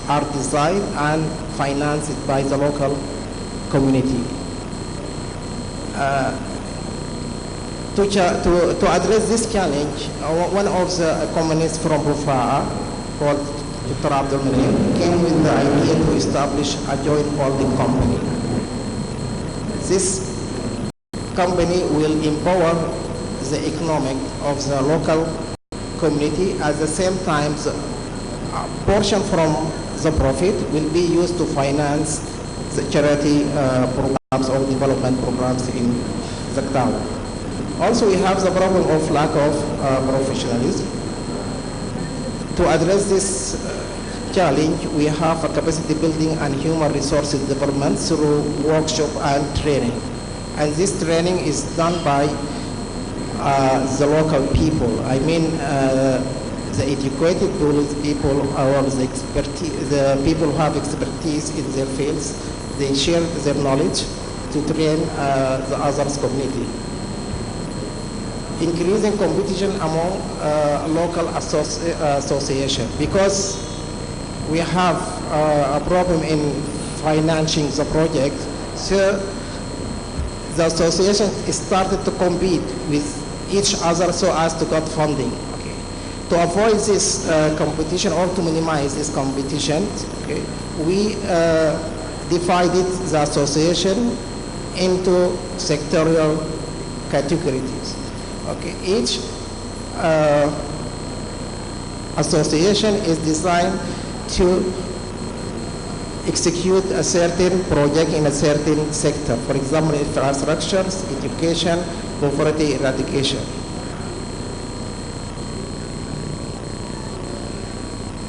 are designed and financed by the local community. To address this challenge, one of the communists from Rufaa, called Dr. Abdul Munir, came with the idea to establish a joint holding company. This company will empower the economic of the local community. At the same time, the portion from the profit will be used to finance the charity programs or development programs in the town. Also, we have the problem of lack of professionalism. To address this challenge, we have a capacity building and human resources development through workshop and training. And this training is done by the local people. I mean, the educated people or the people who have expertise in their fields. They share their knowledge to train the others community. Increasing competition among local association, because we have a problem in financing the project, so the association started to compete with each other so as to get funding. Okay. To avoid this competition or to minimize this competition, okay, we divided the association into sectorial categories. Okay. Each association is designed to execute a certain project in a certain sector. For example, infrastructures, education, poverty eradication.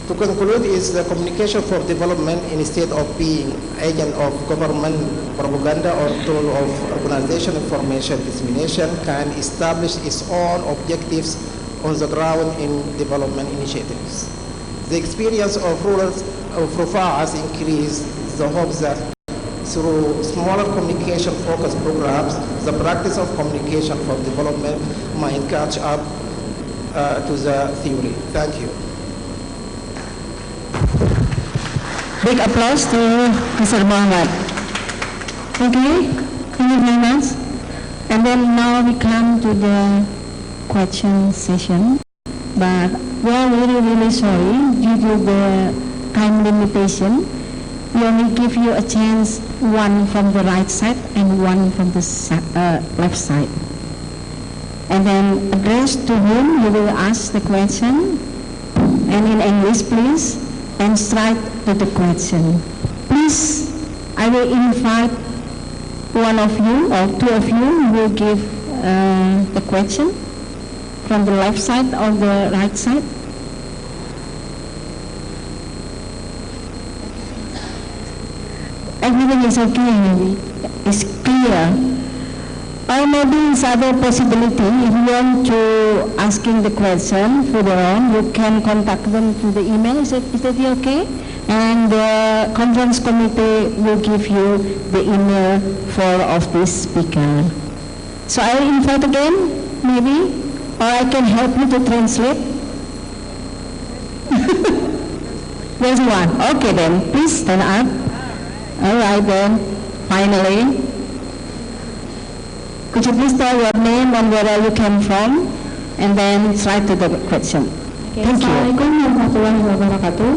To conclude, is the communication for development instead of being agent of government propaganda or tool of organization information dissemination can establish its own objectives on the ground in development initiatives. The experience of rulers of Rufaa has increased the hope that through smaller communication-focused programs, the practice of communication for development might catch up to the theory. Thank you. Big applause to Mr. Muhammad. Okay, thank you very much. And then now we come to the question session. But we are really sorry due to the time limitation. We only give you a chance, one from the right side and one from the left side. And then address to whom you will ask the question, and in English please, and straight to the question. Please, I will invite one of you or two of you who will give the question from the left side or the right side. Everything is okay, maybe. It's clear. Or maybe it's other possibility. If you want to asking the question further on, you can contact them through the email. Is that okay? And the conference committee will give you the email for of this speaker. So I will invite again, maybe, or I can help you to translate. There's one. Okay then, please stand up. All right then, finally. Could you please tell your name and where you came from, and then try to the question. Okay, thank you. Assalamualaikum warahmatullahi wabarakatuh.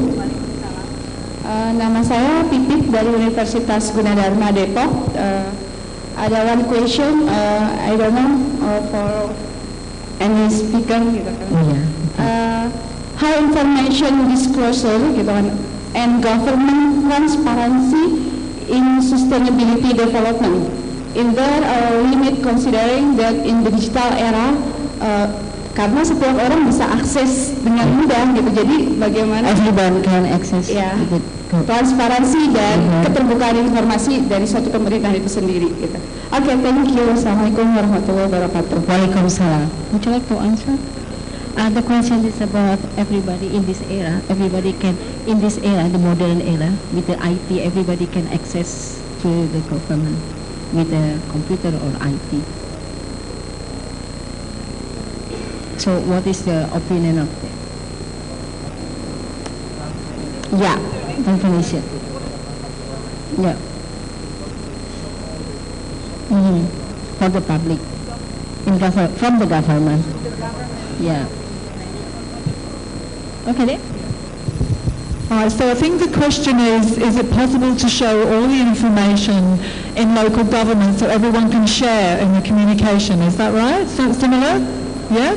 Nama saya Pipit dari Universitas Gunadarma Depok. Ada one question, I don't know for any speaker gitu kan. High information disclosure gitu kan, and government transparency in sustainability development. In there limit considering that in the digital era, karena setiap orang bisa akses dengan mudah gitu, jadi bagaimana everyone can access transparansi dan keterbukaan informasi dari suatu pemerintahan itu sendiri gitu. Okay, thank you. Assalamualaikum warahmatullahi wabarakatuh. Waalaikumsalam. Would you like to answer? The question is about everybody in this era. Everybody can, in this era, the modern era, with the IT, everybody can access to the government with the computer or IT. So what is the opinion of that? Yeah. definition. Yeah. For the public, from the government. Yeah. Okay then. So I think the question is it possible to show all the information in local government so everyone can share in the communication? Is that right? So similar? Yeah?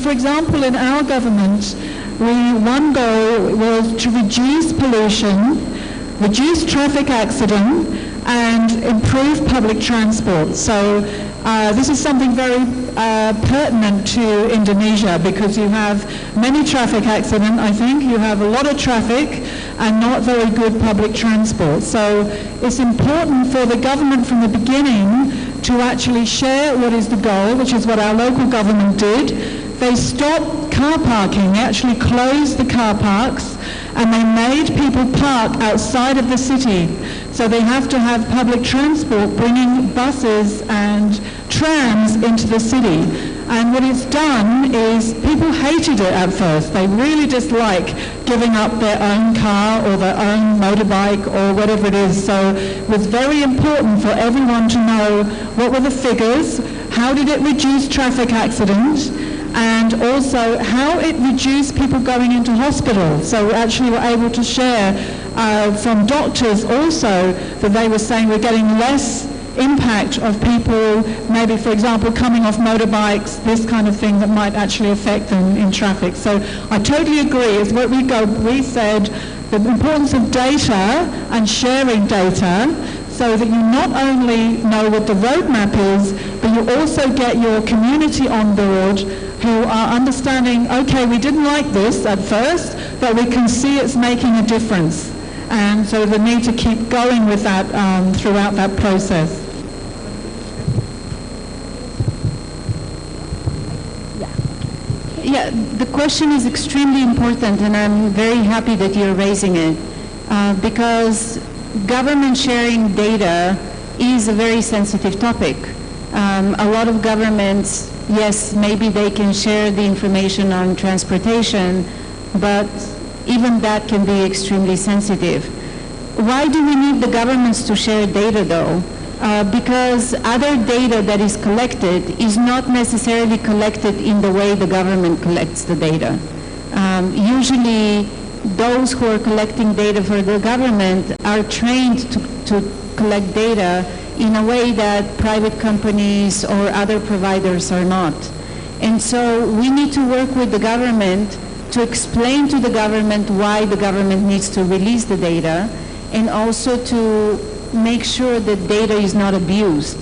For example, in our government, one goal was to reduce pollution, reduce traffic accident, and improve public transport. So this is something very pertinent to Indonesia because you have many traffic accidents, I think. You have a lot of traffic and not very good public transport. So it's important for the government from the beginning to actually share what is the goal, which is what our local government did. They stopped car parking. They actually closed the car parks and they made people park outside of the city. So they have to have public transport bringing buses and trams into the city. And what it's done is people hated it at first. They really dislike giving up their own car or their own motorbike or whatever it is. So it was very important for everyone to know what were the figures, how did it reduce traffic accidents, and also how it reduced people going into hospital. So we actually were able to share from doctors also that they were saying we're getting less impact of people, maybe for example coming off motorbikes, this kind of thing that might actually affect them in traffic. So I totally agree. It's what we said the importance of data and sharing data, so that you not only know what the roadmap is, but you also get your community on board who are understanding, okay, we didn't like this at first, but we can see it's making a difference. And so the need to keep going with that throughout that process. Yeah, the question is extremely important, and I'm very happy that you're raising it, because government sharing data is a very sensitive topic. A lot of governments, yes, maybe they can share the information on transportation, but even that can be extremely sensitive. Why do we need the governments to share data though? Because other data that is collected is not necessarily collected in the way the government collects the data. Usually those who are collecting data for the government are trained to collect data in a way that private companies or other providers are not. And so we need to work with the government to explain to the government why the government needs to release the data, and also to make sure that data is not abused.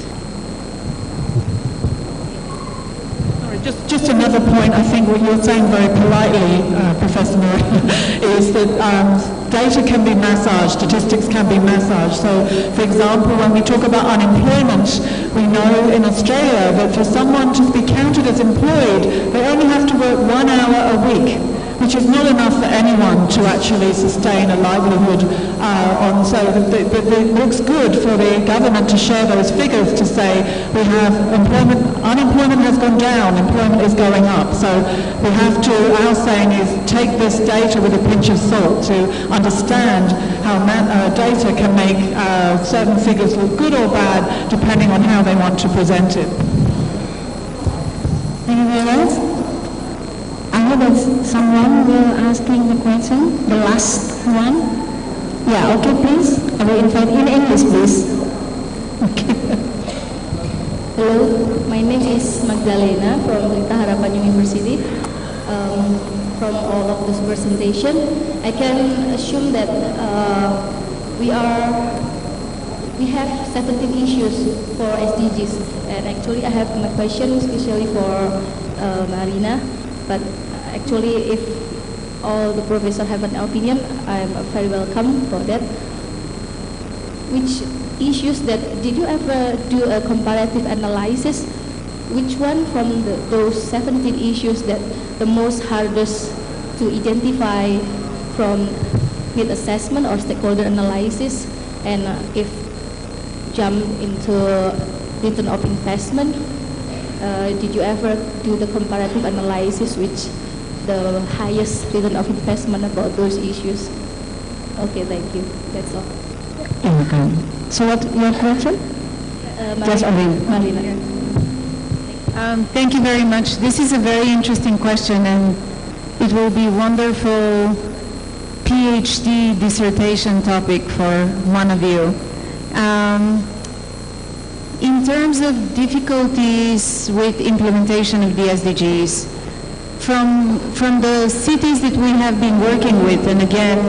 Just another point, I think what you're saying very politely, Professor Maria, is that data can be massaged, statistics can be massaged. So, for example, when we talk about unemployment, we know in Australia that for someone to be counted as employed, they only have to work 1 hour a week, which is not enough for anyone to actually sustain a livelihood on. So it looks good for the government to share those figures to say we have unemployment has gone down, employment is going up. So we have to, our saying is take this data with a pinch of salt to understand how data can make certain figures look good or bad depending on how they want to present it. Thank you very much. I hope that someone will asking the question, the last one. Yeah, okay, please. I will invite in English, please. Okay. Hello, my name is Magdalena from Pelita Harapan University. From all of this presentation, I can assume that we have 17 issues for SDGs, and actually I have my question especially for Marina. But actually, if all the professors have an opinion, I'm very welcome for that. Which issues did you ever do a comparative analysis? Which one from those 17 issues that the most hardest to identify from need assessment or stakeholder analysis? And if jump into return of investment, did you ever do the comparative analysis which the highest return of investment about those issues? Okay, thank you. That's all. Okay. So what your question? Just Marlina. Thank you very much. This is a very interesting question, and it will be wonderful PhD dissertation topic for one of you. In terms of difficulties with implementation of the SDGs, from the cities that we have been working with, and again,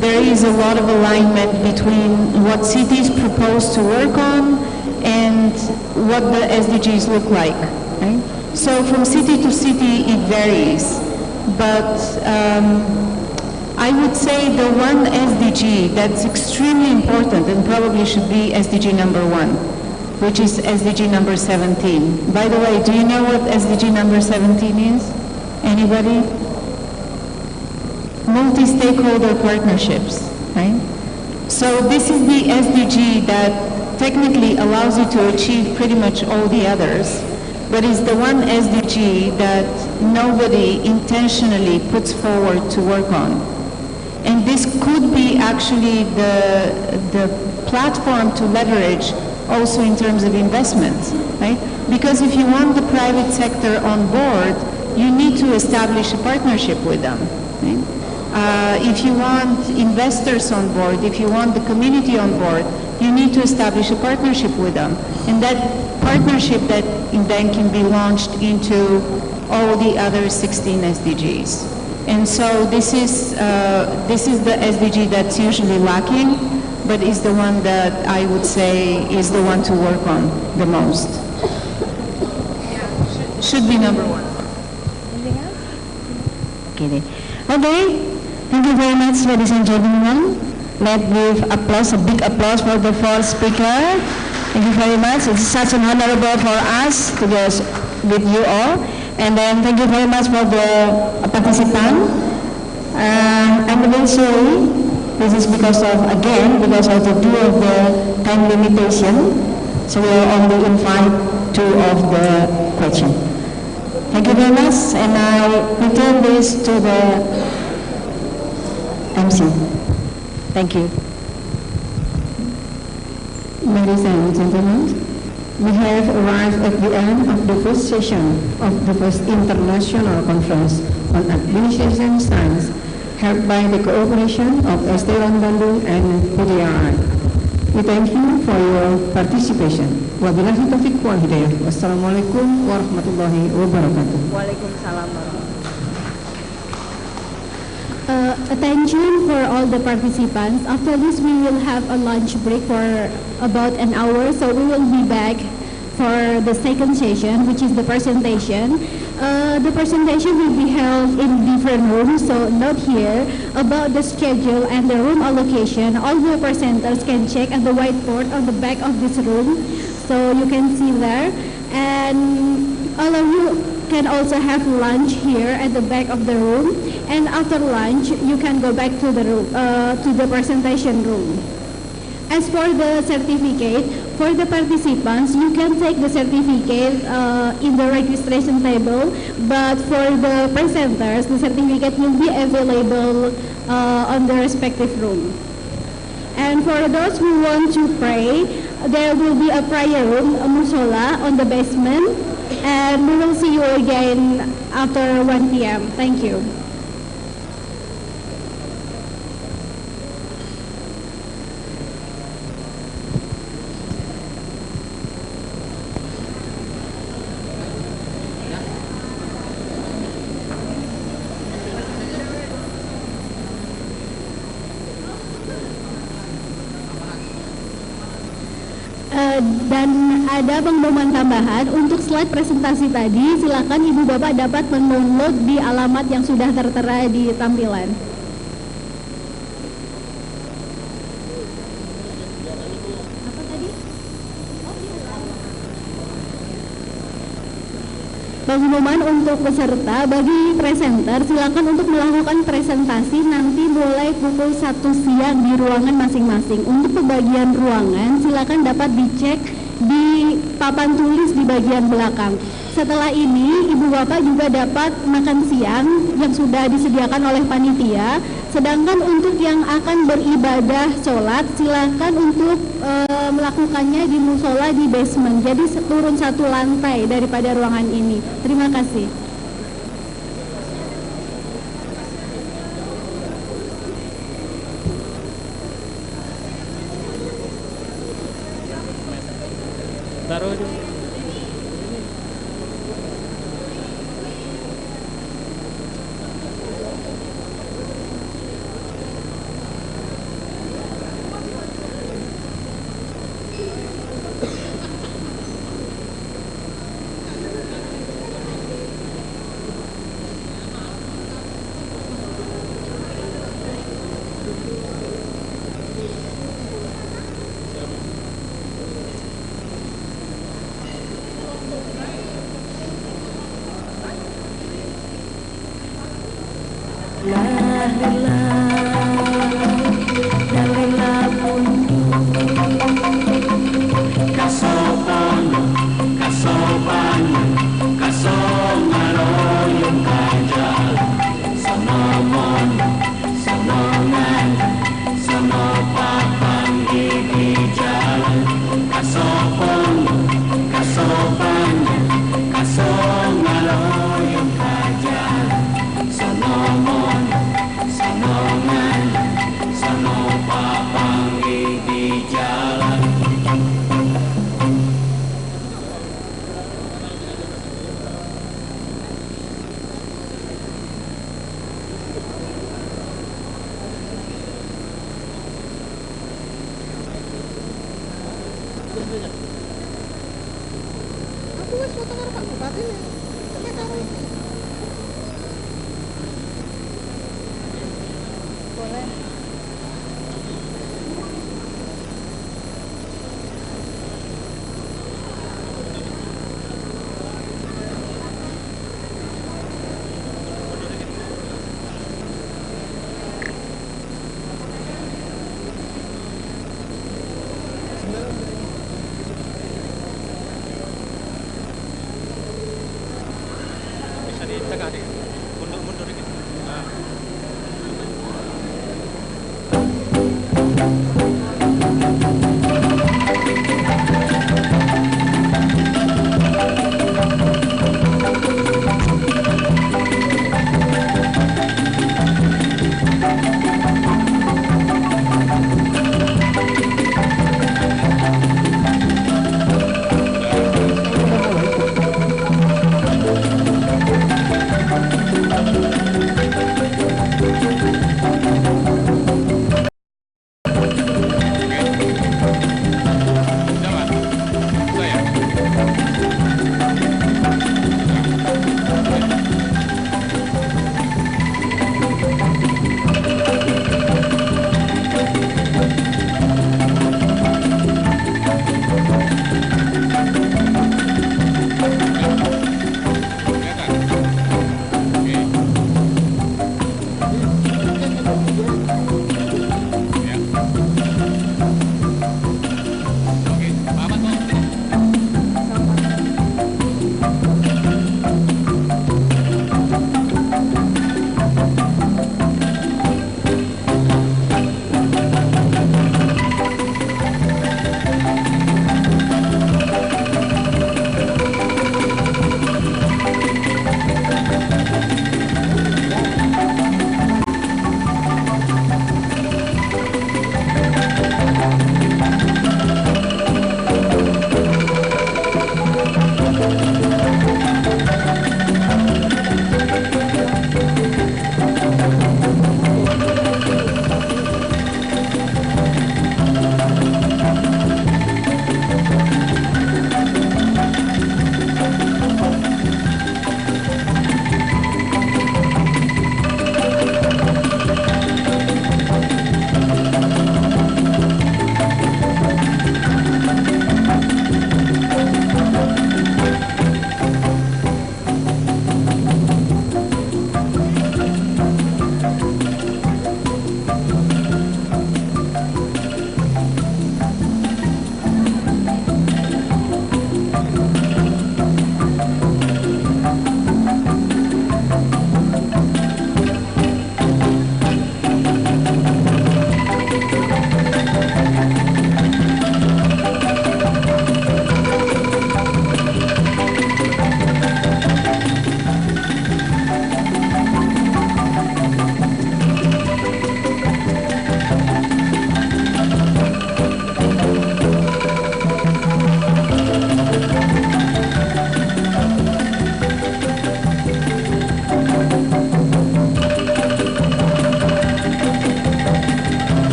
there is a lot of alignment between what cities propose to work on and what the SDGs look like. Right? So from city to city, it varies. But I would say the one SDG that's extremely important and probably should be SDG number 1, which is SDG number 17. By the way, do you know what SDG number 17 is? Anybody? Multi-stakeholder partnerships, right? So this is the SDG that technically allows you to achieve pretty much all the others, but is the one SDG that nobody intentionally puts forward to work on. And this could be actually the platform to leverage also in terms of investments, right? Because if you want the private sector on board, you need to establish a partnership with them, right? If you want investors on board, if you want the community on board, you need to establish a partnership with them. And that partnership that then can be launched into all the other 16 SDGs. And so this is the SDG that's usually lacking, but is the one that I would say is the one to work on the most. Should be number 1. Okay. Thank you very much, ladies and gentlemen. Let's give applause, a big applause for the fourth speaker. Thank you very much. It's such an honorable for us to be with you all. And then thank you very much for the participant. I'm really sorry. This is because of the due of the time limitation. So we will only invite 2 of the question. Thank you very much, and I return this to the MC. Thank you. Ladies and gentlemen, we have arrived at the end of the first session of the first international conference on administration science held by the cooperation of STIA LAN BANDUNG and PDRI. We thank you for your participation. Wabillahi taufiq wal hidayah. Wassalamualaikum warahmatullahi wabarakatuh. Waalaikumsalam. Attention for all the participants. After this, we will have a lunch break for about an hour. So we will be back for the second session, which is the presentation. The presentation will be held in different rooms, so note here about the schedule and the room allocation. All the presenters can check at the whiteboard on the back of this room, so you can see there. And all of you can also have lunch here at the back of the room. And after lunch, you can go back to the room, to the presentation room. As for the certificate, for the participants, you can take the certificate in the registration table, but for the presenters, the certificate will be available on the respective room. And for those who want to pray, there will be a prayer room, a musola, on the basement, and we will see you again after 1 p.m. Thank you. Dan ada pengumuman tambahan untuk slide presentasi tadi, silakan Ibu Bapak dapat mendownload di alamat yang sudah tertera di tampilan. Apa tadi? Pengumuman untuk peserta, bagi presenter silakan untuk melakukan presentasi nanti mulai pukul 1 siang di ruangan masing-masing. Untuk pembagian ruangan silakan dapat dicek di papan tulis di bagian belakang. Setelah ini, Ibu Bapak juga dapat makan siang yang sudah disediakan oleh panitia. Sedangkan untuk yang akan beribadah sholat, silakan untuk melakukannya di musola di basement. Jadi turun satu lantai daripada ruangan ini. Terima kasih. Taruh dulu.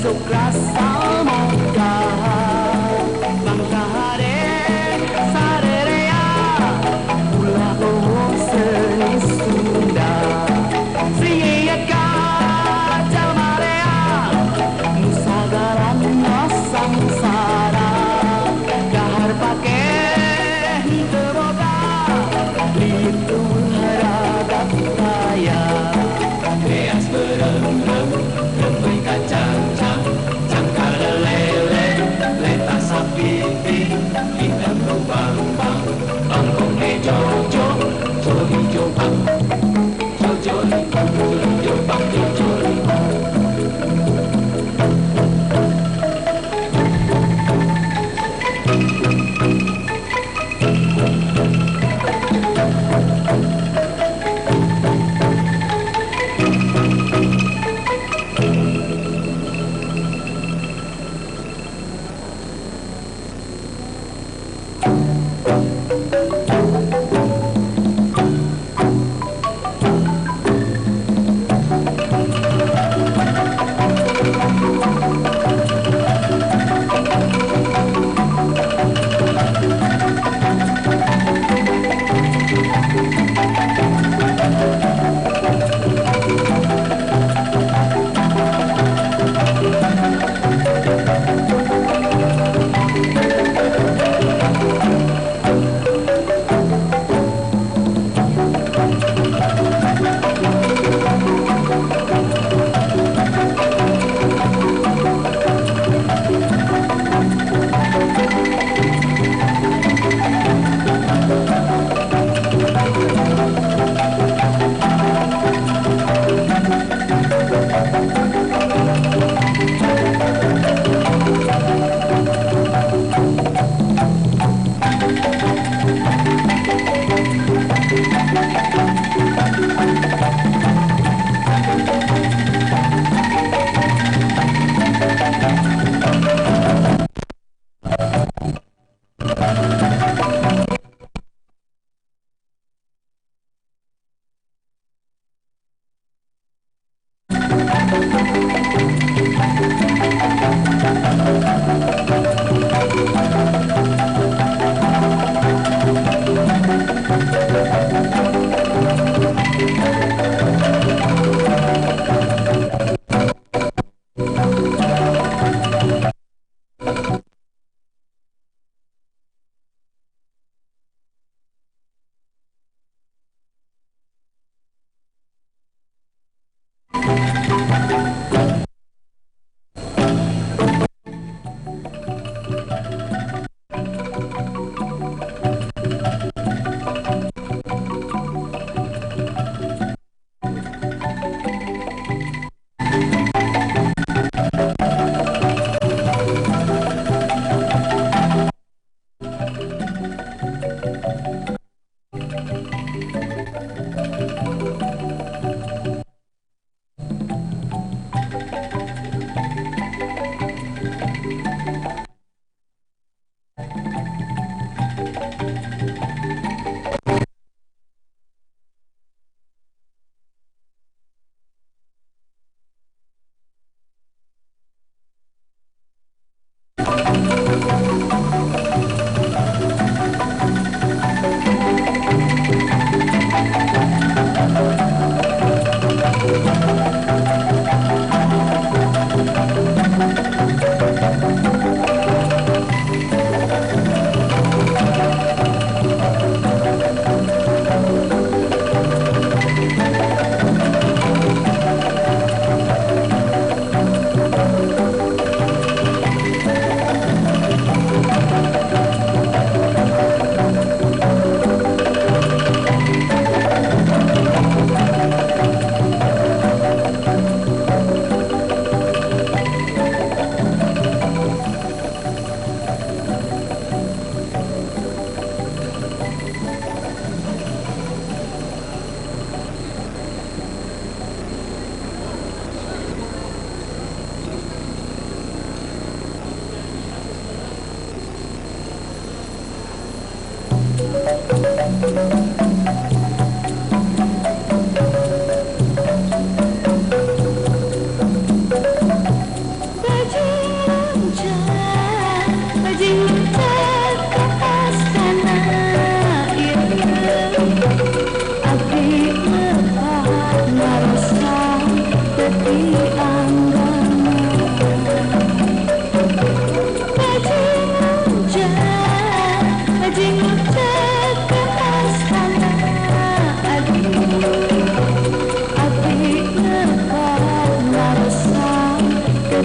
sok rasa mogah mangkahare sarerea ulah oh seni Sunda singiyaka jalmarea nusagaran samsara kahar pake teroga itu haradat raya reas berem remai kacang cang cangkara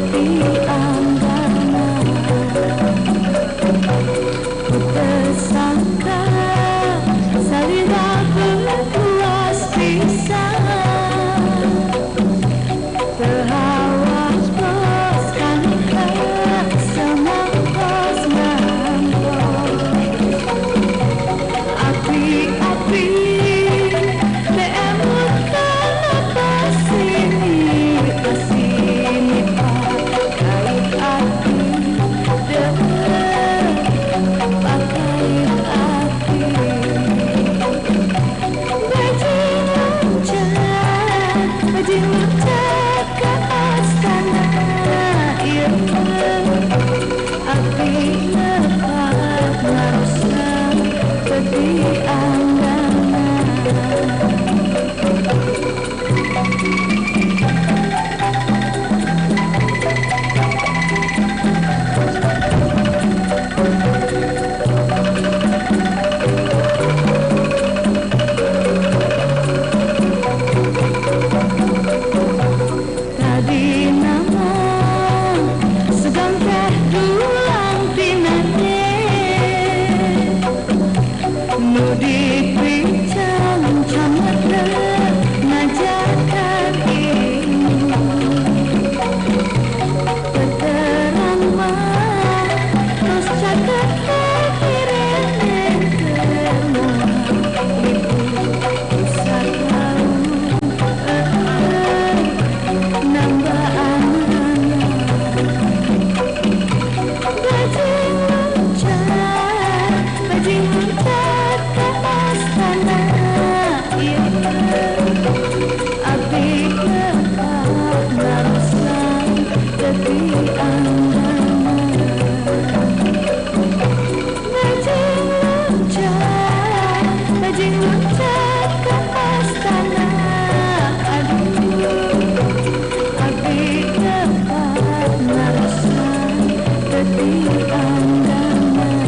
tepi andaman. Ku tersangka salira berpuas pisang, terhawas boskan tak semangkos mangkos. Api-api beemut kenapa sini pakait api dengar pakait api. Bajing loncat ke astana ilmu, api lepat merusak tepi andaman. Tadi namun sedang teh dulang pinane, nu dipicang camata ngajakan ilmu. Keterang mah terus caket kekirin semua ibu pusat laut nambah anak. Bajing loncat ke astana ilmu, api lepat merusak tepi andaman. Bajing loncat ke astana, aduh, api lepat merusak tepi andaman.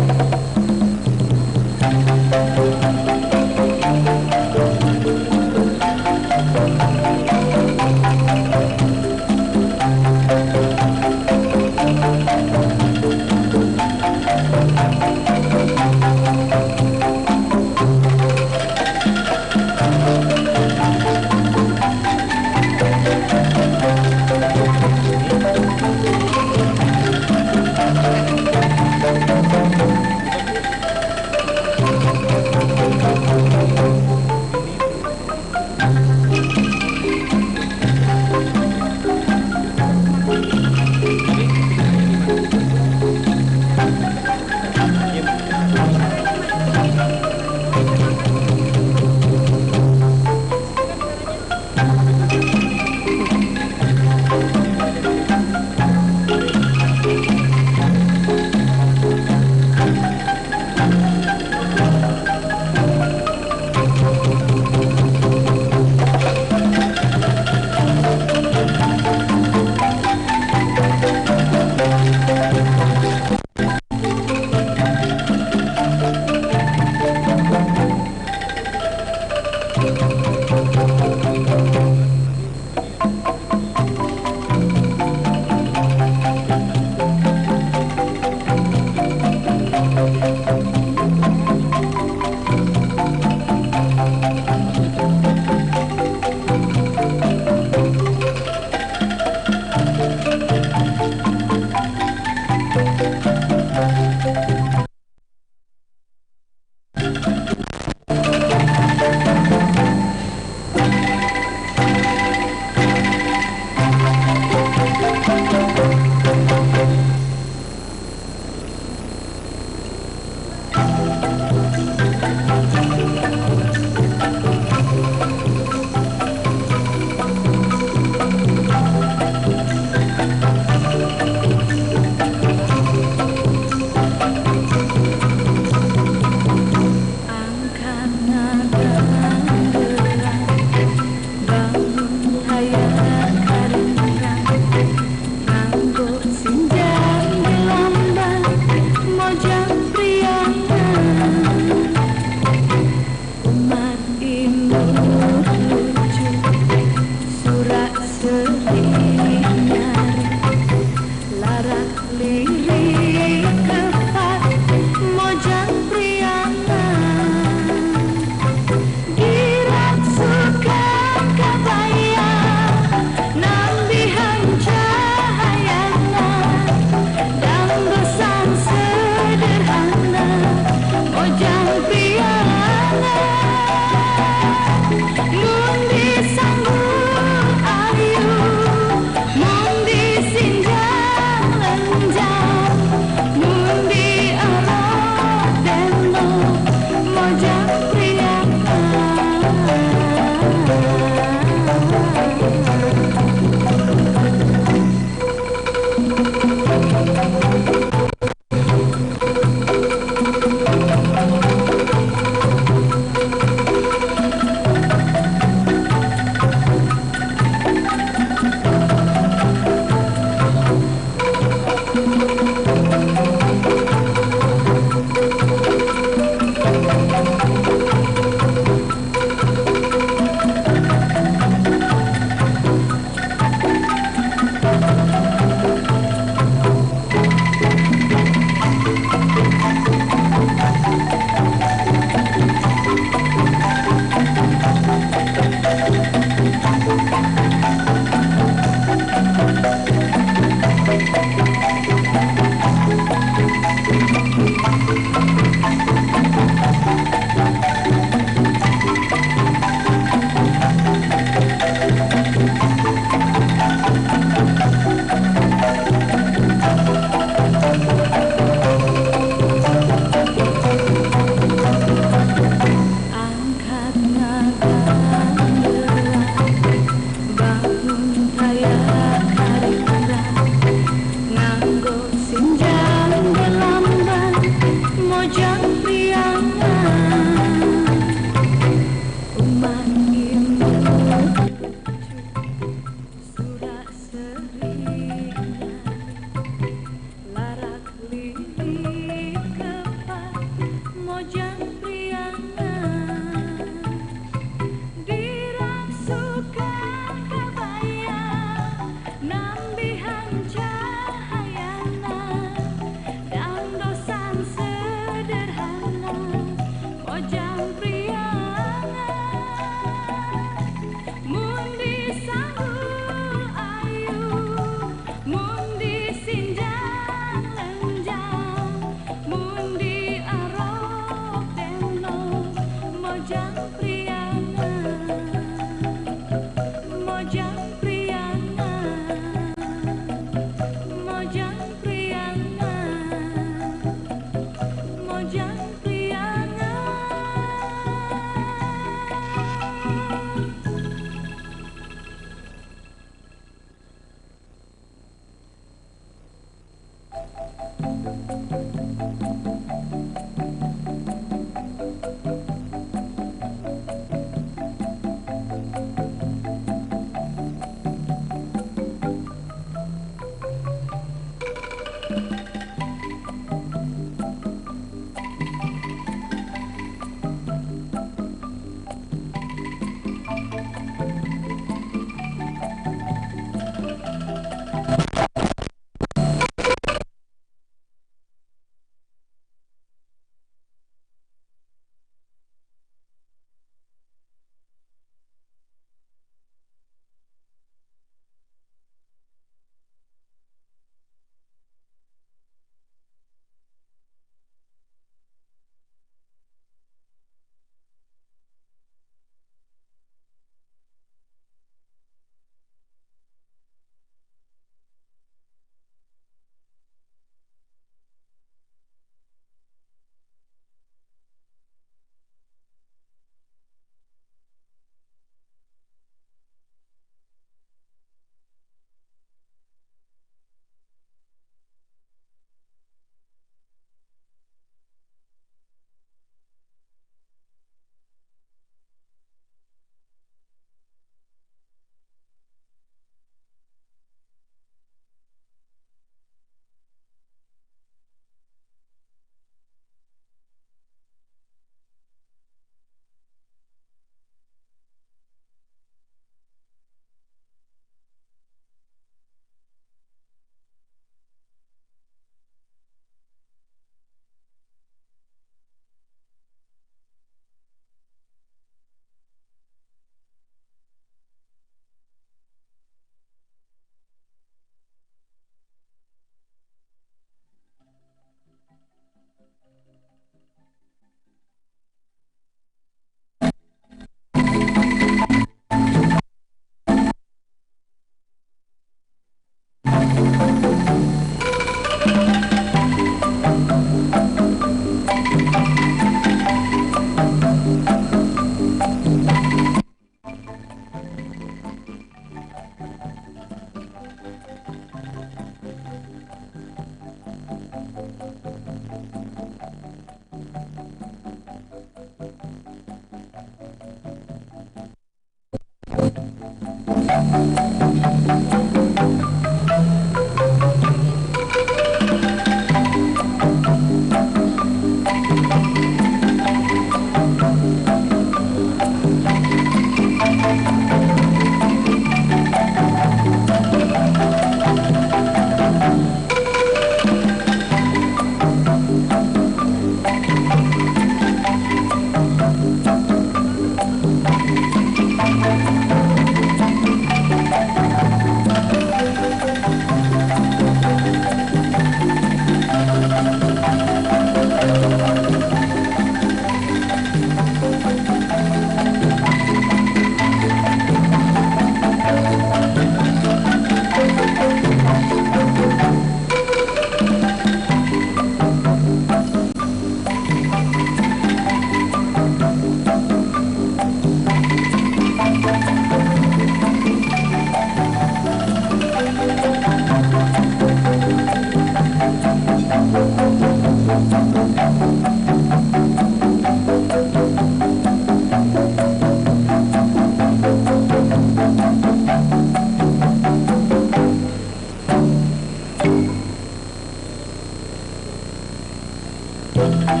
Ake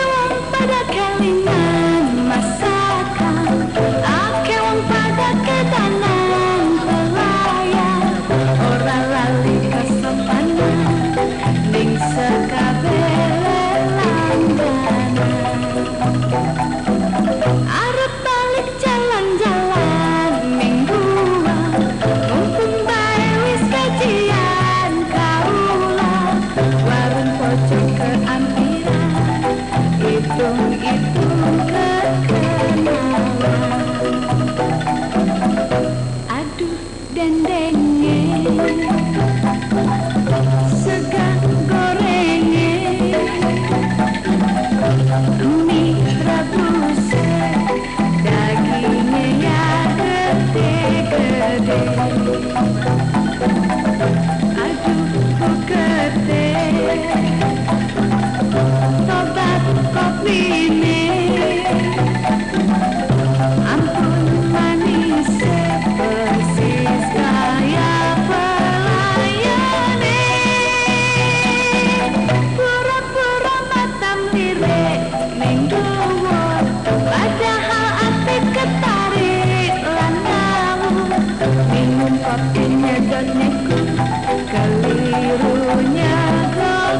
wong pada kelingan masakan, ake wong pada kedanan pelayan, ora lali kesopanan ning sekabele langganan. Arep balik jalan-jalan mingguan, mumpung bae wis gajian kaula, warung pojok keampiran, hitung-hitung kekenalan. Aduh dendenge, sega gorenge, mie rebuse, dagingnya ya gede-gede. Aduh ku gede, tobat kopine, ampun manisnya persis kayak pelayane. Pura-pura mata melirik ning dhuwur, padahal ati ketarik lan ngawur. Minum kopi nyedot niku, kelirunya kok